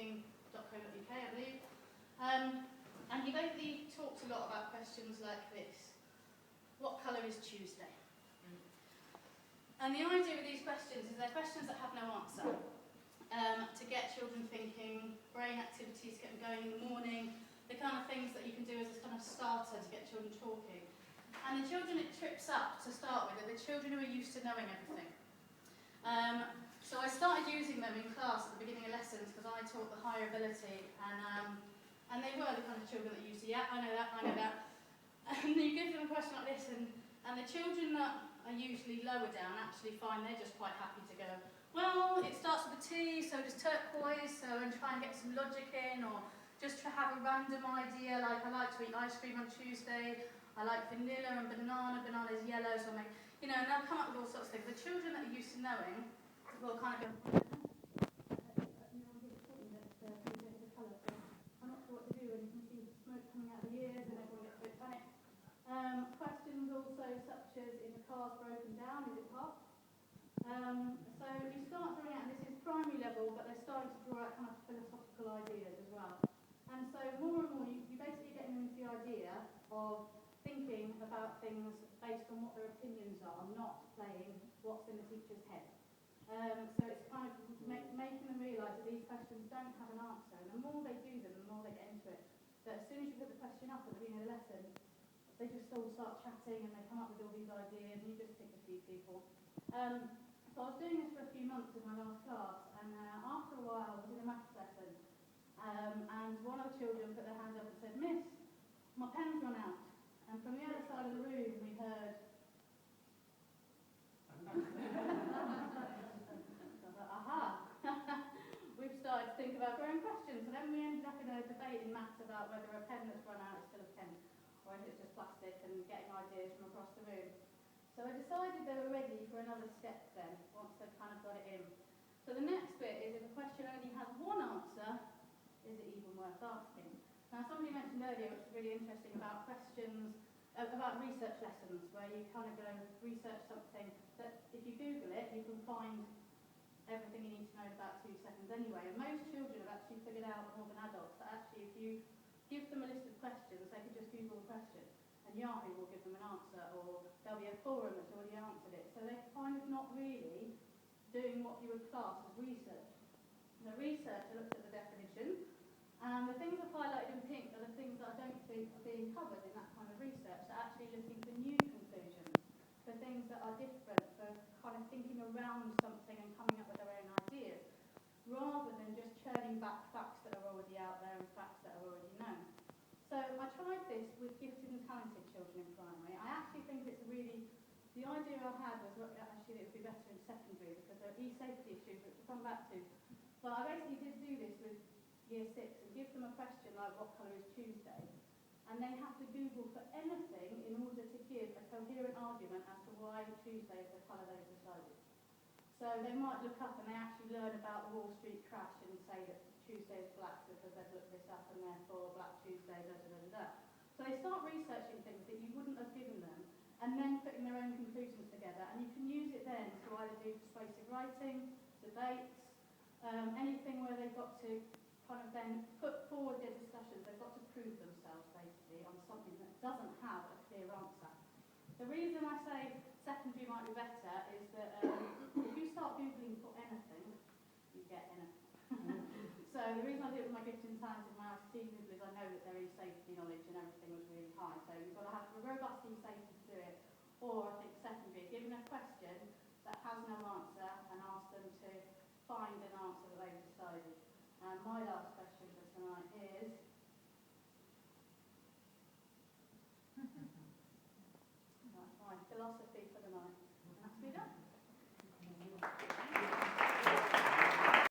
childrenthinking.co.uk, I believe. And he basically talks a lot about questions like this. What colour is Tuesday? And the idea with these questions is they're questions that have no answer. To get children thinking, brain activities, get them going in the morning, the kind of things that you can do as a kind of starter to get children talking. And the children it trips up to start with are the children who are used to knowing everything. So I started using them in class at the beginning of lessons because I taught the higher ability, and they were the kind of children that used to, yeah, I know that. And you give them a question like this, and the children that are usually lower down actually find they're just quite happy to go, well, it starts with a T, so does turquoise, and try and get some logic in, or just to have a random idea, like I like to eat ice cream on Tuesday, I like vanilla and banana's yellow, so I make, and they'll come up with all sorts of things. The children that are used to knowing will kind of go, I'm not sure what to do, and you can see smoke coming out of the ears, and everyone gets a bit panicked. Questions also such as, if a car's broken down, is it hot? So you start drawing out, and this is primary level, but they're starting to draw out kind of philosophical ideas as well. And so more and more, you're basically getting them into the idea of thinking about things based on what their opinions are, not playing what's in the teacher's head. So it's kind of making them realise that these questions don't have an answer, and the more they do them, the more they get into it. But as soon as you put the question up at the beginning of the lesson, they just all start chatting and they come up with all these ideas, and you just pick a few people. So I was doing this for a few months in my last class, and after a while I was in a maths lesson, and one of the children put their hand up and said, Miss, my pen's run out. And from the other side of the room we heard, aha, we've started to think about growing questions. And then we ended up in a debate in maths about whether a pen that's run out is still a pen, or if it's just plastic, and getting ideas from across the room. So I decided they were ready for another step then, once they'd kind of got it in. So the next bit is, if a question only has one answer, is it even worth asking? Now, somebody mentioned earlier, which is really interesting, about questions, about research lessons, where you kind of go research something that if you Google it, you can find everything you need to know in about 2 seconds anyway. And most children have actually figured out, more than adults, that actually if you give them a list of questions, they can just Google the question, and Yahoo will give them an answer, or there'll be a forum that's already answered it. So they're kind of not really doing what you would class as research. The researcher looks at the definition, and the things I've highlighted in pink are the things that I don't think are being covered in that kind of research. They're actually looking for new conclusions, for things that are different, for kind of thinking around something and coming up with their own ideas, rather than just churning back facts that are already out there and facts that are already known. So I tried this with gifted and talented children in primary. I actually think it's really, the idea I had was actually it would be better in secondary because there are e-safety issues which we'll come back to. But I basically did do this with year 6 and give them a question like, what colour is Tuesday? And they have to Google for anything in order to give a coherent argument as to why Tuesday is the colour they've decided. So they might look up and they actually learn about the Wall Street crash and say that Tuesday is black because they've looked this up and therefore Black Tuesday, da da da da. So they start researching things that you wouldn't have given them and then putting their own conclusions together, and you can use it then to either do persuasive writing, debates, anything where they've got to kind of then put forward their discussions. They've got to prove themselves basically on something that doesn't have a clear answer. The reason I say secondary might be better is that if you start Googling for anything, you get anything. So the reason I do it with my gifted and talented and my ICT people is I know that their e-safety knowledge and everything was really high. So you've got to have a robust e-safety to do it. Or I think secondary, given a question that has no answer and ask them to find an answer that they've decided. And my last